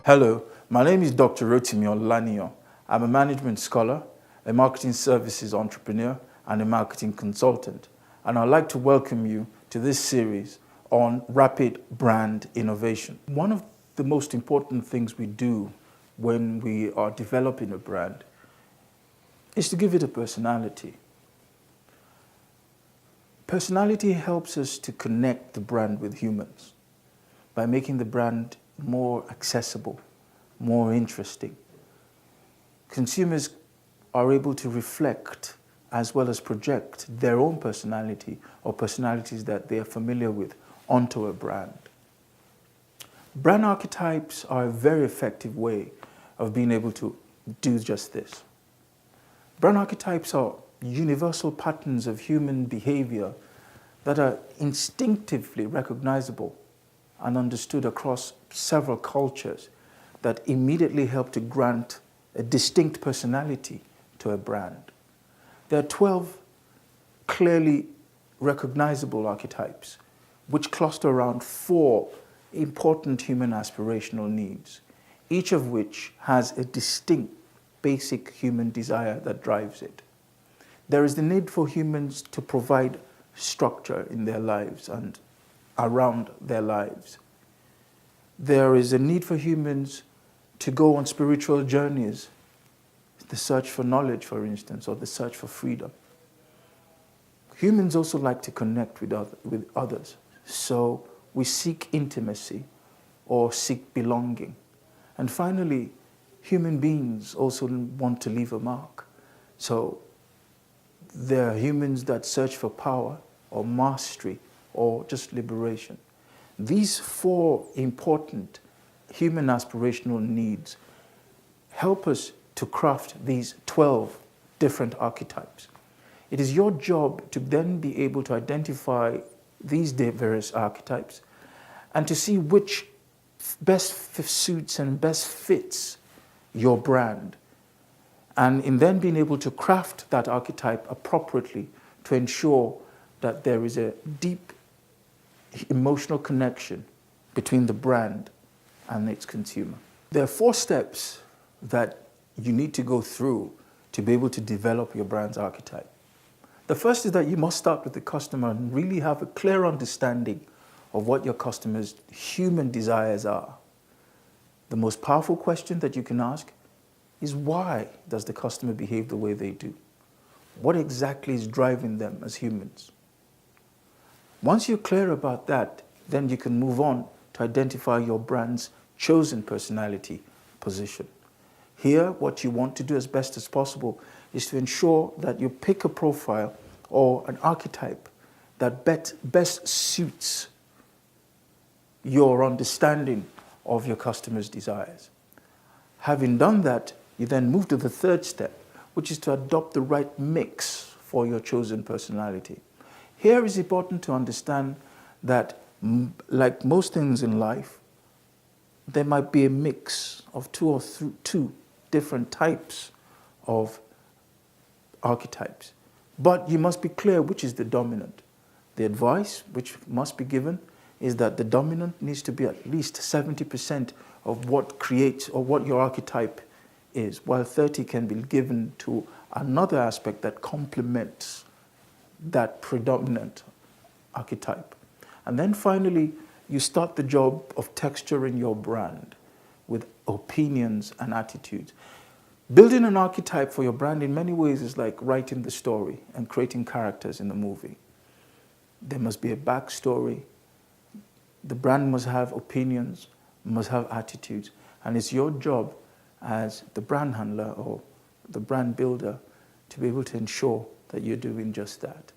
Hello, my name is Dr. Rotimi Olanio. I'm a management scholar, a marketing services entrepreneur, and a marketing consultant. And I'd like to welcome you to this series on rapid brand innovation. One of the most important things we do when we are developing a brand is to give it a personality. Personality helps us to connect the brand with humans by making the brand more accessible, more interesting. Consumers are able to reflect as well as project their own personality or personalities that they are familiar with onto a brand. Brand archetypes are a very effective way of being able to do just this. Brand archetypes are universal patterns of human behavior that are instinctively recognizable and understood across several cultures that immediately help to grant a distinct personality to a brand. There are 12 clearly recognizable archetypes which cluster around 4 important human aspirational needs, each of which has a distinct basic human desire that drives it. There is the need for humans to provide structure in their lives and around their lives. There is a need for humans to go on spiritual journeys, the search for knowledge, for instance, or the search for freedom. Humans also like to connect with others, so we seek intimacy or seek belonging. And finally, human beings also want to leave a mark. So there are humans that search for power or mastery or just liberation. These 4 important human aspirational needs help us to craft these 12 different archetypes. It is your job to then be able to identify these various archetypes and to see which best suits and best fits your brand. And in then being able to craft that archetype appropriately to ensure that there is a deep emotional connection between the brand and its consumer. There are 4 steps that you need to go through to be able to develop your brand's archetype. The first is that you must start with the customer and really have a clear understanding of what your customer's human desires are. The most powerful question that you can ask is, why does the customer behave the way they do? What exactly is driving them as humans? Once you're clear about that, then you can move on to identify your brand's chosen personality position. Here, what you want to do as best as possible is to ensure that you pick a profile or an archetype that best suits your understanding of your customer's desires. Having done that, you then move to the 3rd step, which is to adopt the right mix for your chosen personality. Here it's important to understand that, like most things in life, there might be a mix of 2 different types of archetypes. But you must be clear which is the dominant. The advice which must be given is that the dominant needs to be at least 70% of what creates or what your archetype is, while 30 can be given to another aspect that complements that predominant archetype. And then finally, you start the job of texturing your brand with opinions and attitudes. Building an archetype for your brand in many ways is like writing the story and creating characters in the movie. There must be a backstory. The brand must have opinions, must have attitudes, and it's your job as the brand handler or the brand builder to be able to ensure that you're doing just that.